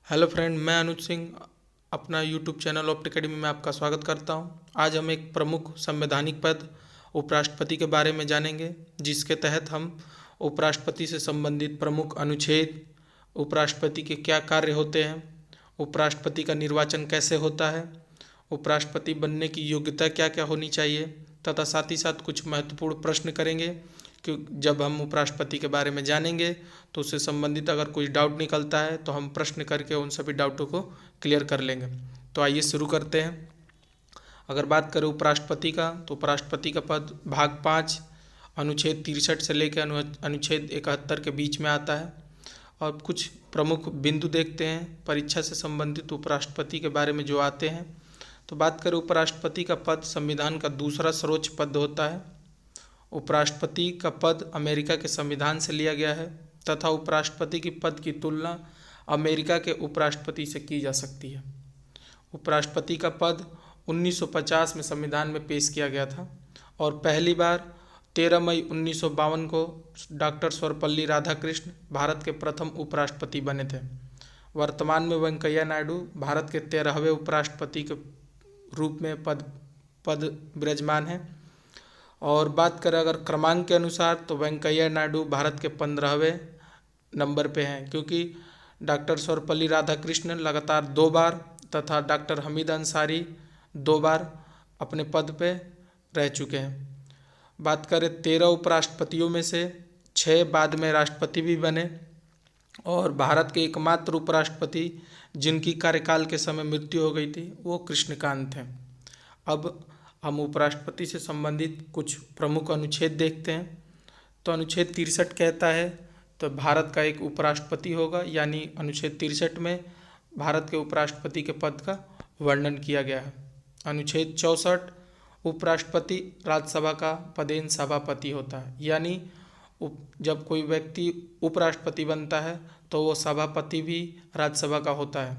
Hello friend, मैं अनुज सिंह अपना YouTube channel opt academy में आपका स्वागत करता हूं। आज हम एक प्रमुख संवैधानिक पद उपराष्ट्रपति के बारे में जानेंगे, जिसके तहत हम उपराष्ट्रपति से संबंधित प्रमुख अनुच्छेद, उपराष्ट्रपति के क्या कार्य होते हैं, उपराष्ट्रपति का निर्वाचन कैसे होता है, उपराष्ट्रपति बनने की योग्यता क्या क्या होनी चाहिए, तथा साथ ही साथ कुछ महत्वपूर्ण प्रश्न करेंगे कि जब हम उपराष्ट्रपति के बारे में जानेंगे तो उससे संबंधित अगर कोई डाउट निकलता है तो हम प्रश्न करके उन सभी डाउटों को क्लियर कर लेंगे। तो आइए शुरू करते हैं। अगर बात करें उपराष्ट्रपति का, तो उपराष्ट्रपति का पद भाग 5 अनुच्छेद 63 से लेकर अनुच्छेद 71 के बीच में आता है। और कुछ प्रमुख बिंदु देखते हैं परीक्षा से संबंधित उपराष्ट्रपति के बारे में जो आते हैं। तो बात करें उपराष्ट्रपति का पद संविधान का दूसरा सर्वोच्च पद होता है। उपराष्ट्रपति का पद अमेरिका के संविधान से लिया गया है तथा उपराष्ट्रपति की पद की तुलना अमेरिका के उपराष्ट्रपति से की जा सकती है। उपराष्ट्रपति का पद 1950 में संविधान में पेश किया गया था और पहली बार 13 मई 1952 को डॉक्टर सर्वपल्ली राधाकृष्ण भारत के प्रथम उपराष्ट्रपति बने थे। वर्तमान में वेंकैया नायडू भारत के 13वें उपराष्ट्रपति के रूप में पद विराजमान है। और बात करें अगर क्रमांक के अनुसार, तो वेंकैया नायडू भारत के 15वें नंबर पे हैं, क्योंकि डॉक्टर सर्वपल्ली राधाकृष्णन लगातार 2 बार तथा डॉक्टर हमीद अंसारी 2 बार अपने पद पे रह चुके हैं। बात करें 13 उपराष्ट्रपतियों में से 6 बाद में राष्ट्रपति भी बने और भारत के एकमात्र उपराष्ट्रपति जिनकी कार्यकाल के समय मृत्यु हो गई थी वो कृष्णकांत थे। अब हम उपराष्ट्रपति से संबंधित कुछ प्रमुख अनुच्छेद देखते हैं। तो अनुच्छेद 63 कहता है तो भारत का एक उपराष्ट्रपति होगा, यानी अनुच्छेद 63 में भारत के उपराष्ट्रपति के पद का वर्णन किया गया है। अनुच्छेद 64 उपराष्ट्रपति राज्यसभा का पदेन सभापति होता है, यानी जब कोई व्यक्ति उपराष्ट्रपति बनता है तो वो सभापति भी राज्यसभा का होता है।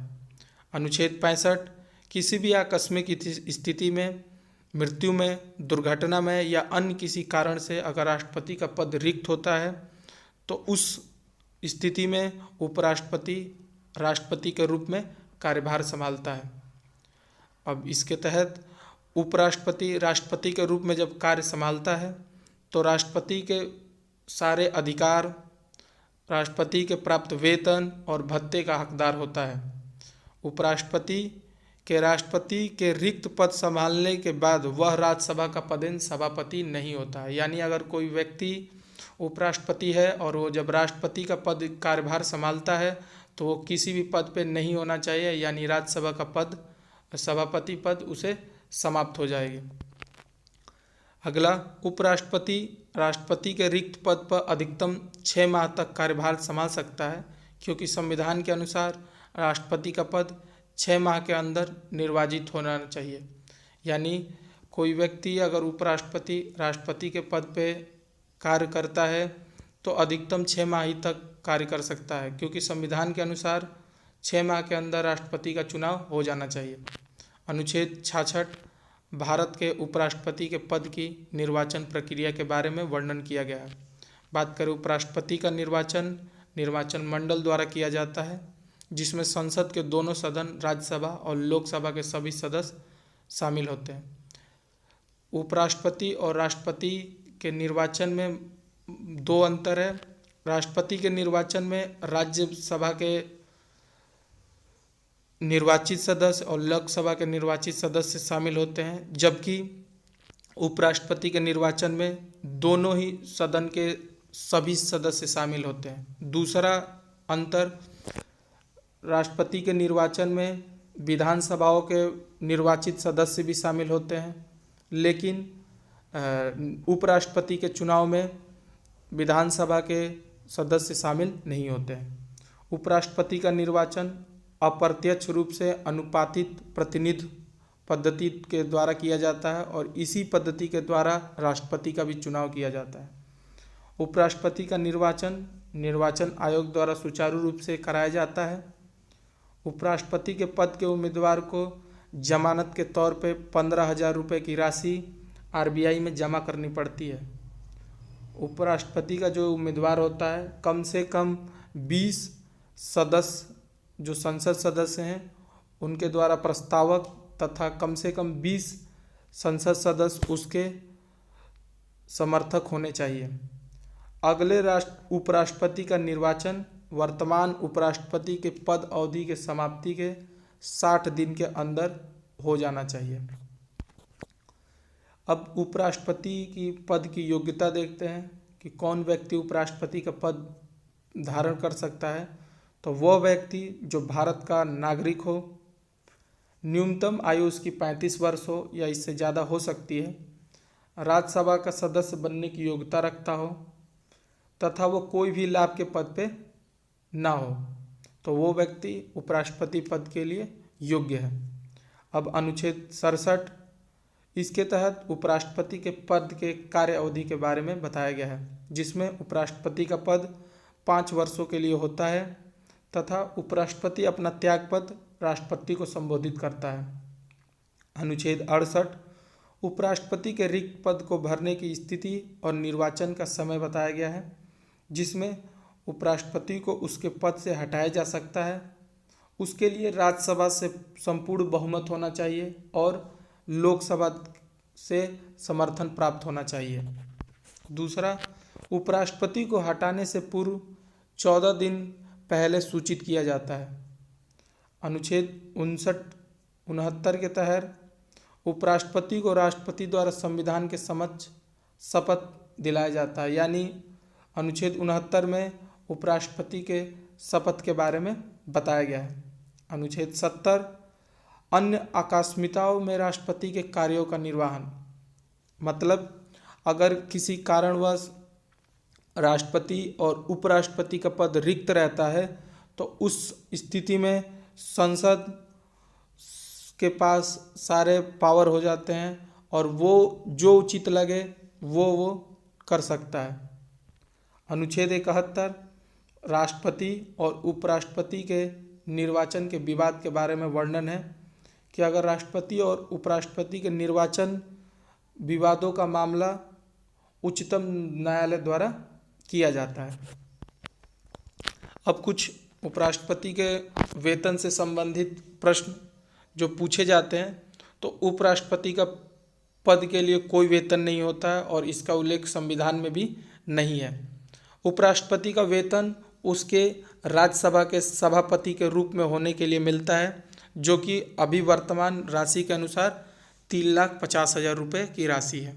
अनुच्छेद 65 किसी भी आकस्मिक स्थिति में, मृत्यु में, दुर्घटना में या अन्य किसी कारण से अगर राष्ट्रपति का पद रिक्त होता है तो उस स्थिति में उपराष्ट्रपति राष्ट्रपति के रूप में कार्यभार संभालता है। अब इसके तहत उपराष्ट्रपति राष्ट्रपति के रूप में जब कार्य संभालता है तो राष्ट्रपति के सारे अधिकार, राष्ट्रपति के प्राप्त वेतन और भत्ते का हकदार होता है। उपराष्ट्रपति के रिक्त पद संभालने के बाद वह राज्यसभा का पदेन सभापति नहीं होता है। यानी अगर कोई व्यक्ति उपराष्ट्रपति है और वो जब राष्ट्रपति का पद कार्यभार संभालता है तो वो किसी भी पद पे नहीं होना चाहिए, यानी राज्यसभा का पद, सभापति पद उसे समाप्त हो जाएगी। अगला, उपराष्ट्रपति राष्ट्रपति के रिक्त पद पर अधिकतम 6 माह तक कार्यभार संभाल सकता है, क्योंकि संविधान के अनुसार राष्ट्रपति का पद 6 माह के अंदर निर्वाचित होना चाहिए। यानी कोई व्यक्ति अगर उपराष्ट्रपति राष्ट्रपति के पद पे कार्य करता है तो अधिकतम 6 माह ही तक कार्य कर सकता है, क्योंकि संविधान के अनुसार 6 माह के अंदर राष्ट्रपति का चुनाव हो जाना चाहिए। अनुच्छेद 66 भारत के उपराष्ट्रपति के पद की निर्वाचन प्रक्रिया के बारे में वर्णन किया गया है। बात करें उपराष्ट्रपति का निर्वाचन मंडल द्वारा किया जाता है, जिसमें संसद के दोनों सदन, राज्यसभा और लोकसभा के सभी सदस्य शामिल होते हैं। उपराष्ट्रपति और राष्ट्रपति के निर्वाचन में 2 अंतर है। राष्ट्रपति के निर्वाचन में राज्यसभा के निर्वाचित सदस्य और लोकसभा के निर्वाचित सदस्य शामिल होते हैं, जबकि उपराष्ट्रपति के निर्वाचन में दोनों ही सदन के सभी सदस्य शामिल होते हैं। दूसरा अंतर, राष्ट्रपति के निर्वाचन में विधानसभाओं के निर्वाचित सदस्य भी शामिल होते हैं, लेकिन उपराष्ट्रपति के चुनाव में विधानसभा के सदस्य शामिल नहीं होते हैं। उपराष्ट्रपति का निर्वाचन अप्रत्यक्ष रूप से अनुपातित प्रतिनिधि पद्धति के द्वारा किया जाता है और इसी पद्धति के द्वारा राष्ट्रपति का भी चुनाव किया जाता है। उपराष्ट्रपति का निर्वाचन आयोग द्वारा सुचारू रूप से कराया जाता है। उपराष्ट्रपति के पद के उम्मीदवार को जमानत के तौर पे 15,000 रुपये की राशि आरबीआई में जमा करनी पड़ती है। उपराष्ट्रपति का जो उम्मीदवार होता है कम से कम 20 सदस्य जो संसद सदस्य हैं उनके द्वारा प्रस्तावक तथा कम से कम 20 संसद सदस्य उसके समर्थक होने चाहिए। अगले उपराष्ट्रपति का निर्वाचन वर्तमान उपराष्ट्रपति के पद अवधि के समाप्ति के 60 दिन के अंदर हो जाना चाहिए। अब उपराष्ट्रपति की पद की योग्यता देखते हैं कि कौन व्यक्ति उपराष्ट्रपति का पद धारण कर सकता है। तो वह व्यक्ति जो भारत का नागरिक हो, न्यूनतम आयु उसकी 35 वर्ष हो या इससे ज़्यादा हो सकती है, राज्यसभा का सदस्य बनने की योग्यता रखता हो तथा वो कोई भी लाभ के पद पे ना हो, तो वो व्यक्ति उपराष्ट्रपति पद के लिए योग्य है। अब अनुच्छेद 67 इसके तहत उपराष्ट्रपति के पद के कार्य अवधि के बारे में बताया गया है, जिसमें उपराष्ट्रपति का पद 5 वर्षों के लिए होता है तथा उपराष्ट्रपति अपना त्यागपत्र राष्ट्रपति को संबोधित करता है। अनुच्छेद 68 उपराष्ट्रपति के रिक्त पद को भरने की स्थिति और निर्वाचन का समय बताया गया है, जिसमें उपराष्ट्रपति को उसके पद से हटाया जा सकता है। उसके लिए राज्यसभा से संपूर्ण बहुमत होना चाहिए और लोकसभा से समर्थन प्राप्त होना चाहिए। दूसरा, उपराष्ट्रपति को हटाने से पूर्व 14 दिन पहले सूचित किया जाता है। अनुच्छेद 69 के तहत उपराष्ट्रपति को राष्ट्रपति द्वारा संविधान के समक्ष शपथ दिलाया जाता है, यानी अनुच्छेद 69 में उपराष्ट्रपति के शपथ के बारे में बताया गया है। अनुच्छेद 70 अन्य आकस्मिकताओं में राष्ट्रपति के कार्यों का निर्वहन, मतलब अगर किसी कारणवश राष्ट्रपति और उपराष्ट्रपति का पद रिक्त रहता है तो उस स्थिति में संसद के पास सारे पावर हो जाते हैं और वो जो उचित लगे वो कर सकता है। अनुच्छेद 71 राष्ट्रपति और उपराष्ट्रपति के निर्वाचन के विवाद के बारे में वर्णन है कि अगर राष्ट्रपति और उपराष्ट्रपति के निर्वाचन विवादों का मामला उच्चतम न्यायालय द्वारा किया जाता है। अब कुछ उपराष्ट्रपति के वेतन से संबंधित प्रश्न जो पूछे जाते हैं, तो उपराष्ट्रपति का पद के लिए कोई वेतन नहीं होता है और इसका उल्लेख संविधान में भी नहीं है। उपराष्ट्रपति का वेतन उसके राज्यसभा के सभापति के रूप में होने के लिए मिलता है, जो कि अभी वर्तमान राशि के अनुसार 3,50,000 रुपये की राशि है।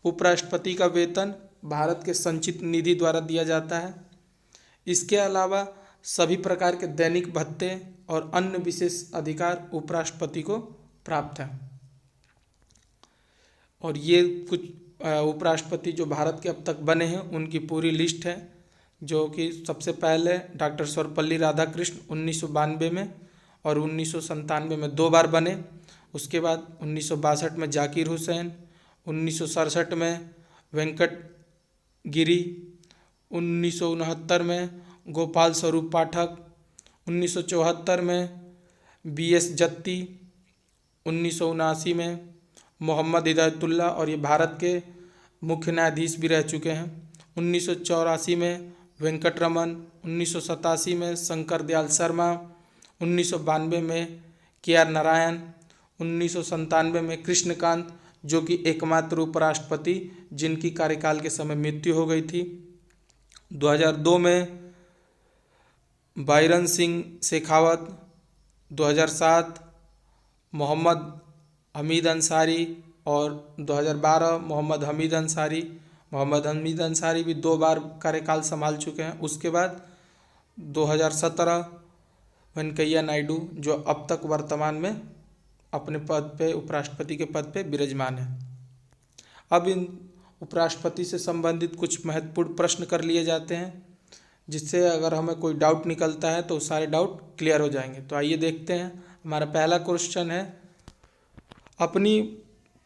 उपराष्ट्रपति का वेतन भारत के संचित निधि द्वारा दिया जाता है। इसके अलावा सभी प्रकार के दैनिक भत्ते और अन्य विशेष अधिकार उपराष्ट्रपति को प्राप्त हैं। और ये कुछ उपराष्ट्रपति जो भारत के अब तक बने हैं उनकी पूरी लिस्ट है, जो कि सबसे पहले डॉक्टर सर्वपल्ली राधाकृष्ण 1992 में और 1997 में 2 बार बने। उसके बाद 1962 में जाकिर हुसैन, 1967 में वेंकट गिरी, 1969 में गोपाल स्वरूप पाठक, 1974 में BS जत्ती, 1979 में मोहम्मद हिदायतुल्ला और ये भारत के मुख्य न्यायाधीश भी रह चुके हैं। 1984 में वेंकटरमन, 1987 में शंकर दयाल शर्मा, 1992 में KR नारायण, 1997 में कृष्णकांत, जो कि एकमात्र उपराष्ट्रपति जिनकी कार्यकाल के समय मृत्यु हो गई थी। 2002 में बायरन सिंह शेखावत, 2007 मोहम्मद हमीद अंसारी और 2012 मोहम्मद हमीद अंसारी। मोहम्मद हमीद अंसारी भी 2 बार कार्यकाल संभाल चुके हैं। उसके बाद 2017 वेंकैया नायडू, जो अब तक वर्तमान में अपने पद पे उपराष्ट्रपति के पद पे विराजमान है। अब इन उपराष्ट्रपति से संबंधित कुछ महत्वपूर्ण प्रश्न कर लिए जाते हैं, जिससे अगर हमें कोई डाउट निकलता है तो सारे डाउट क्लियर हो जाएंगे। तो आइए देखते हैं। हमारा पहला क्वेश्चन है, अपनी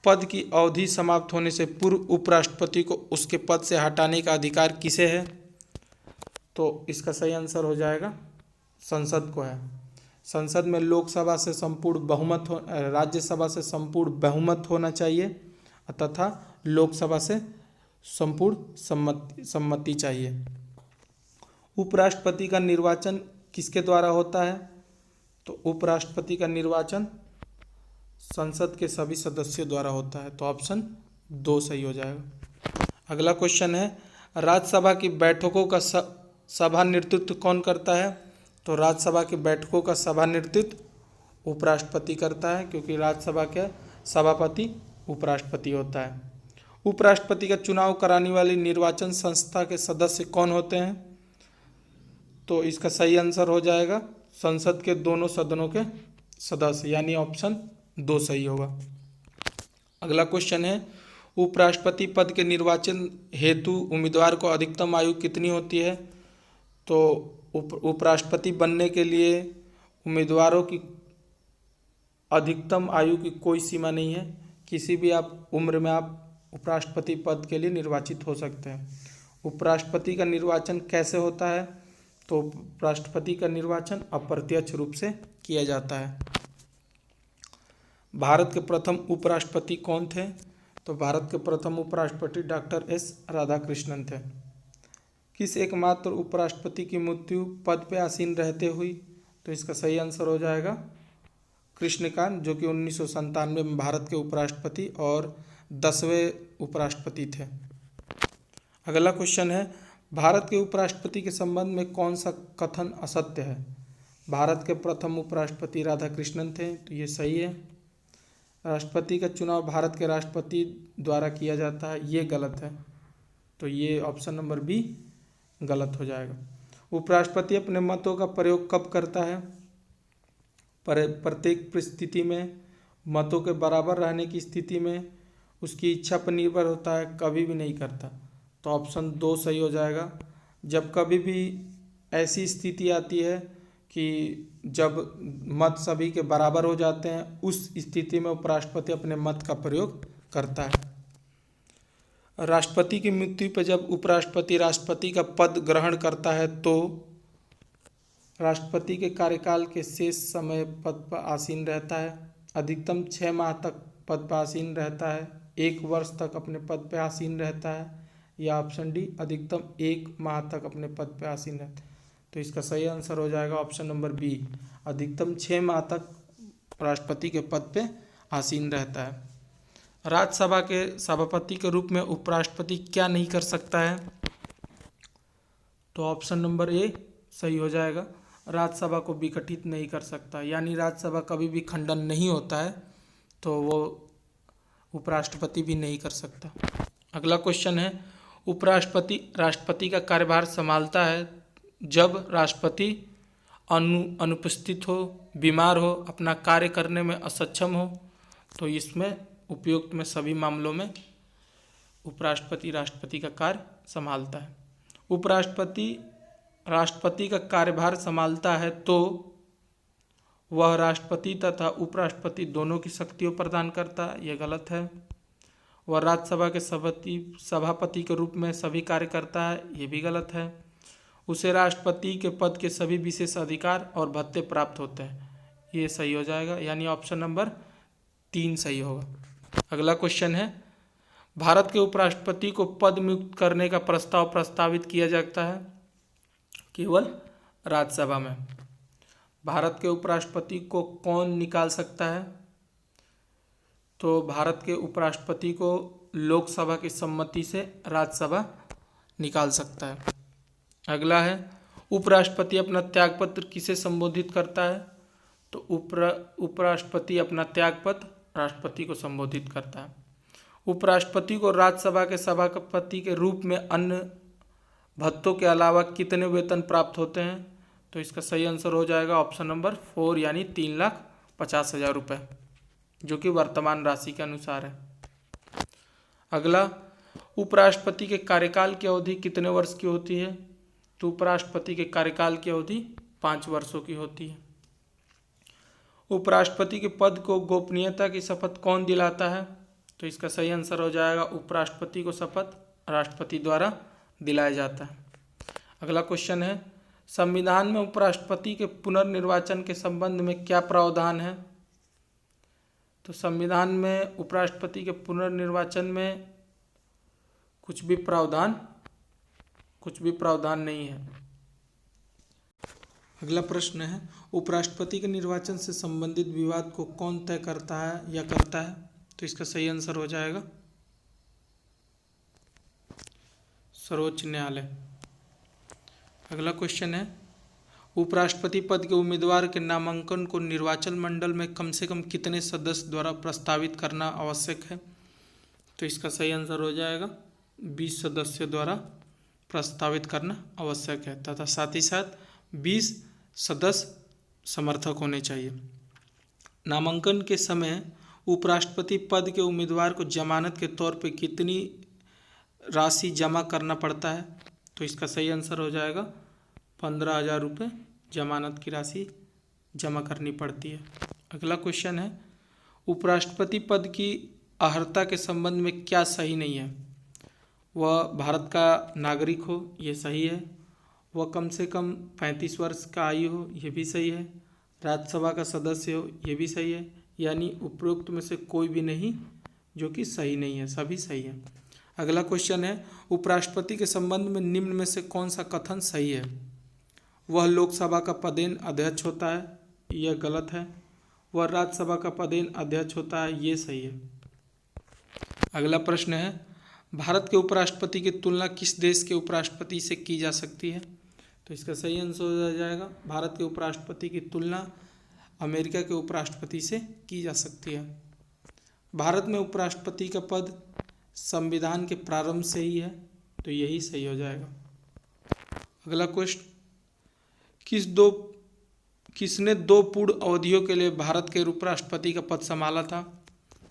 पद की अवधि समाप्त होने से पूर्व उपराष्ट्रपति को उसके पद से हटाने का अधिकार किसे है? तो इसका सही आंसर हो जाएगा संसद को है। संसद में लोकसभा से संपूर्ण बहुमत राज्यसभा से संपूर्ण बहुमत होना चाहिए तथा लोकसभा से संपूर्ण सम्मति चाहिए। उपराष्ट्रपति का निर्वाचन किसके द्वारा होता है? तो उपराष्ट्रपति का निर्वाचन संसद के सभी सदस्यों द्वारा होता है। तो ऑप्शन 2 सही हो जाएगा। अगला क्वेश्चन है, राज्यसभा की बैठकों का सभा नेतृत्व कौन करता है? तो राज्यसभा की बैठकों का सभा नेतृत्व उपराष्ट्रपति करता है, क्योंकि राज्यसभा के सभापति उपराष्ट्रपति होता है। उपराष्ट्रपति का चुनाव कराने वाली निर्वाचन संस्था के सदस्य कौन होते हैं? तो इसका सही आंसर हो जाएगा संसद के दोनों सदनों के सदस्य, यानी ऑप्शन 2 सही होगा। अगला क्वेश्चन है, उपराष्ट्रपति पद के निर्वाचन हेतु उम्मीदवार को अधिकतम आयु कितनी होती है? तो उपराष्ट्रपति बनने के लिए उम्मीदवारों की अधिकतम आयु की कोई सीमा नहीं है। किसी भी आप उम्र में आप उपराष्ट्रपति पद के लिए निर्वाचित हो सकते हैं। उपराष्ट्रपति का निर्वाचन कैसे होता है? तो उपराष्ट्रपति का निर्वाचन अप्रत्यक्ष रूप से किया जाता है। भारत के प्रथम उपराष्ट्रपति कौन थे? तो भारत के प्रथम उपराष्ट्रपति डॉक्टर एस राधाकृष्णन थे। किस एकमात्र उपराष्ट्रपति की मृत्यु पद पे आसीन रहते हुई? तो इसका सही आंसर हो जाएगा कृष्णकांत, जो कि 1997 में भारत के उपराष्ट्रपति और 10वें उपराष्ट्रपति थे। अगला क्वेश्चन है, भारत के उपराष्ट्रपति के संबंध में कौन सा कथन असत्य है? भारत के प्रथम उपराष्ट्रपति राधाकृष्णन थे, तो ये सही है। राष्ट्रपति का चुनाव भारत के राष्ट्रपति द्वारा किया जाता है, ये गलत है, तो ये ऑप्शन नंबर बी गलत हो जाएगा। उपराष्ट्रपति अपने मतों का प्रयोग कब करता है? प्रत्येक परिस्थिति में, मतों के बराबर रहने की स्थिति में, उसकी इच्छा पर निर्भर होता है, कभी भी नहीं करता। तो ऑप्शन 2 सही हो जाएगा। जब कभी भी ऐसी स्थिति आती है कि जब मत सभी के बराबर हो जाते हैं, उस स्थिति में उपराष्ट्रपति अपने मत का प्रयोग करता है। राष्ट्रपति की मृत्यु पर जब उपराष्ट्रपति राष्ट्रपति का पद ग्रहण करता है तो राष्ट्रपति के कार्यकाल के शेष समय पद पर आसीन रहता है। अधिकतम 6 माह तक पद पर आसीन रहता है, 1 वर्ष तक अपने पद पर आसीन रहता है, या ऑप्शन डी अधिकतम 1 माह तक अपने पद पर आसीन रहता है। तो इसका सही आंसर हो जाएगा ऑप्शन नंबर बी, अधिकतम 6 माह तक राष्ट्रपति के पद पे आसीन रहता है। राज्यसभा के सभापति के रूप में उपराष्ट्रपति क्या नहीं कर सकता है? तो ऑप्शन नंबर ए सही हो जाएगा, राज्यसभा को विघटित नहीं कर सकता, यानी राज्यसभा कभी भी खंडन नहीं होता है, तो वो उपराष्ट्रपति भी नहीं कर सकता। अगला क्वेश्चन है, उपराष्ट्रपति राष्ट्रपति का कार्यभार संभालता है जब राष्ट्रपति अनुपस्थित हो, बीमार हो, अपना कार्य करने में असक्षम हो। तो इसमें उपयुक्त में सभी मामलों में उपराष्ट्रपति राष्ट्रपति का कार्य संभालता है। उपराष्ट्रपति राष्ट्रपति का कार्यभार संभालता है तो वह राष्ट्रपति तथा उपराष्ट्रपति दोनों की शक्तियों प्रदान करता है, यह गलत है। वह राज्यसभा के सभापति के रूप में सभी कार्य करता है, ये भी गलत है। उसे राष्ट्रपति के पद के सभी विशेष अधिकार और भत्ते प्राप्त होते हैं, ये सही हो जाएगा, यानी ऑप्शन नंबर 3 सही होगा। अगला क्वेश्चन है, भारत के उपराष्ट्रपति को पद मुक्त करने का प्रस्ताव प्रस्तावित किया जाता है केवल राज्यसभा में। भारत के उपराष्ट्रपति को कौन निकाल सकता है? तो भारत के उपराष्ट्रपति को लोकसभा की सम्मति से राज्यसभा निकाल सकता है। अगला है, उपराष्ट्रपति अपना त्यागपत्र किसे संबोधित करता है? तो उपराष्ट्रपति अपना त्यागपत्र राष्ट्रपति को संबोधित करता है। उपराष्ट्रपति को राज्यसभा के सभापति के रूप में अन्य भत्तों के अलावा कितने वेतन प्राप्त होते हैं? तो इसका सही आंसर हो जाएगा ऑप्शन नंबर 4, यानी 3,50,000 रुपये, जो कि वर्तमान राशि के अनुसार है। अगला, उपराष्ट्रपति के कार्यकाल की अवधि कितने वर्ष की होती है? तो उपराष्ट्रपति के कार्यकाल की अवधि 5 वर्षों की होती है। उपराष्ट्रपति के पद को गोपनीयता की शपथ कौन दिलाता है? तो इसका सही आंसर हो जाएगा उपराष्ट्रपति को शपथ राष्ट्रपति द्वारा दिलाया जाता है। अगला क्वेश्चन है, संविधान में उपराष्ट्रपति के पुनर्निर्वाचन के संबंध में क्या प्रावधान है? तो संविधान में उपराष्ट्रपति के पुनर्निर्वाचन में कुछ भी प्रावधान नहीं है। अगला प्रश्न है, उपराष्ट्रपति के निर्वाचन से संबंधित विवाद को कौन तय करता है या करता है? तो इसका सही आंसर हो जाएगा सर्वोच्च न्यायालय। अगला क्वेश्चन है, उपराष्ट्रपति पद के उम्मीदवार के नामांकन को निर्वाचन मंडल में कम से कम कितने सदस्य द्वारा प्रस्तावित करना आवश्यक है? तो इसका सही आंसर हो जाएगा 20 सदस्यों द्वारा प्रस्तावित करना आवश्यक है तथा साथ ही साथ 20 सदस्य समर्थक होने चाहिए। नामांकन के समय उपराष्ट्रपति पद के उम्मीदवार को जमानत के तौर पर कितनी राशि जमा करना पड़ता है? तो इसका सही आंसर हो जाएगा 15,000 रुपये जमानत की राशि जमा करनी पड़ती है। अगला क्वेश्चन है, उपराष्ट्रपति पद की अर्हता के संबंध में क्या सही नहीं है? वह भारत का नागरिक हो, ये सही है। वह कम से कम 35 वर्ष का आयु हो, ये भी सही है। राज्यसभा का सदस्य हो, ये भी सही है। यानी उपरोक्त में से कोई भी नहीं जो कि सही नहीं है, सभी सही है। अगला क्वेश्चन है, उपराष्ट्रपति के संबंध में निम्न में से कौन सा कथन सही है? वह लोकसभा का पदेन अध्यक्ष होता है, यह गलत है। वह राज्यसभा का पदेन अध्यक्ष होता है, ये सही है। अगला प्रश्न है, भारत के उपराष्ट्रपति की तुलना किस देश के उपराष्ट्रपति से की जा सकती है? तो इसका सही आंसर हो जाएगा भारत के उपराष्ट्रपति की तुलना अमेरिका के उपराष्ट्रपति से की जा सकती है। भारत में उपराष्ट्रपति का पद संविधान के प्रारंभ से ही है, तो यही सही हो जाएगा। अगला क्वेश्चन, किसने 2 पूर्ण अवधियों के लिए भारत के उपराष्ट्रपति का पद संभाला था?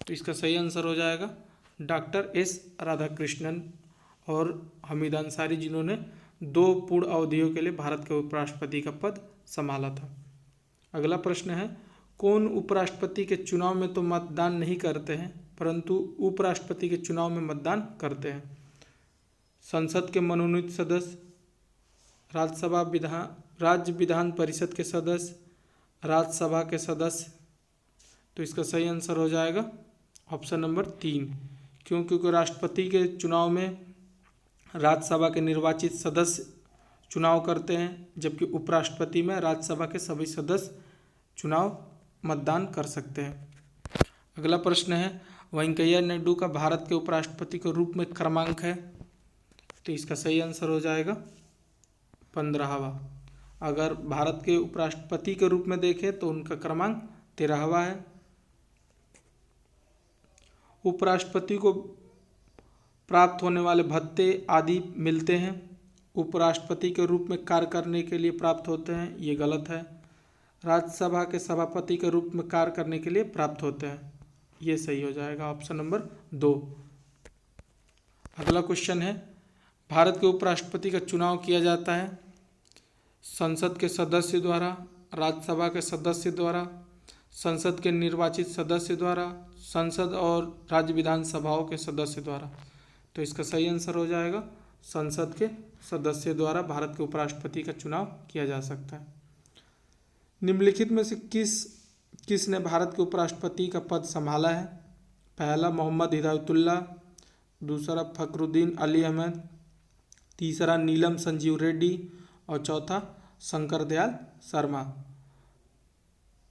तो इसका सही आंसर हो जाएगा डॉक्टर एस राधाकृष्णन और हमीद अंसारी, जिन्होंने 2 पूर्ण अवधियों के लिए भारत के उपराष्ट्रपति का पद संभाला था। अगला प्रश्न है, कौन उपराष्ट्रपति के चुनाव में तो मतदान नहीं करते हैं परंतु उपराष्ट्रपति के चुनाव में मतदान करते हैं? संसद के मनोनीत सदस्य, राज्य विधान परिषद के सदस्य, राज्यसभा के सदस्य। तो इसका सही आंसर हो जाएगा ऑप्शन नंबर 3, क्योंकि राष्ट्रपति के चुनाव में राज्यसभा के निर्वाचित सदस्य चुनाव करते हैं, जबकि उपराष्ट्रपति में राज्यसभा के सभी सदस्य मतदान कर सकते हैं। अगला प्रश्न है, वेंकैया नायडू का भारत के उपराष्ट्रपति के रूप में क्रमांक है? तो इसका सही आंसर हो जाएगा 15वां। अगर भारत के उपराष्ट्रपति के रूप में देखें तो उनका क्रमांक 13वां है। उपराष्ट्रपति को प्राप्त होने वाले भत्ते आदि मिलते हैं, उपराष्ट्रपति के रूप में कार्य करने के लिए प्राप्त होते हैं, ये गलत है। राज्यसभा के सभापति के रूप में कार्य करने के लिए प्राप्त होते हैं, ये सही हो जाएगा ऑप्शन नंबर 2। अगला क्वेश्चन है, भारत के उपराष्ट्रपति का चुनाव किया जाता है संसद के सदस्य द्वारा, राज्यसभा के सदस्य द्वारा, संसद के निर्वाचित सदस्य द्वारा, संसद और राज्य विधानसभाओं के सदस्य द्वारा। तो इसका सही आंसर हो जाएगा संसद के सदस्य द्वारा भारत के उपराष्ट्रपति का चुनाव किया जा सकता है। निम्नलिखित में से किसने भारत के उपराष्ट्रपति का पद संभाला है? पहला मोहम्मद हिदायतुल्लाह, दूसरा फखरुद्दीन अली अहमद, तीसरा नीलम संजीव रेड्डी और चौथा शंकर दयाल शर्मा।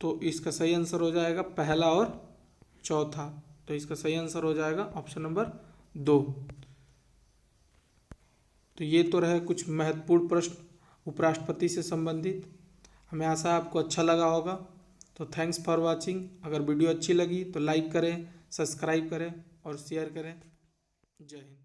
तो इसका सही आंसर हो जाएगा पहला और चौथा। तो इसका सही आंसर हो जाएगा ऑप्शन नंबर 2। तो ये तो रहे कुछ महत्वपूर्ण प्रश्न उपराष्ट्रपति से संबंधित। हमें आशा है आपको अच्छा लगा होगा। तो थैंक्स फॉर वाचिंग। अगर वीडियो अच्छी लगी तो लाइक करें, सब्सक्राइब करें और शेयर करें। जय हिंद।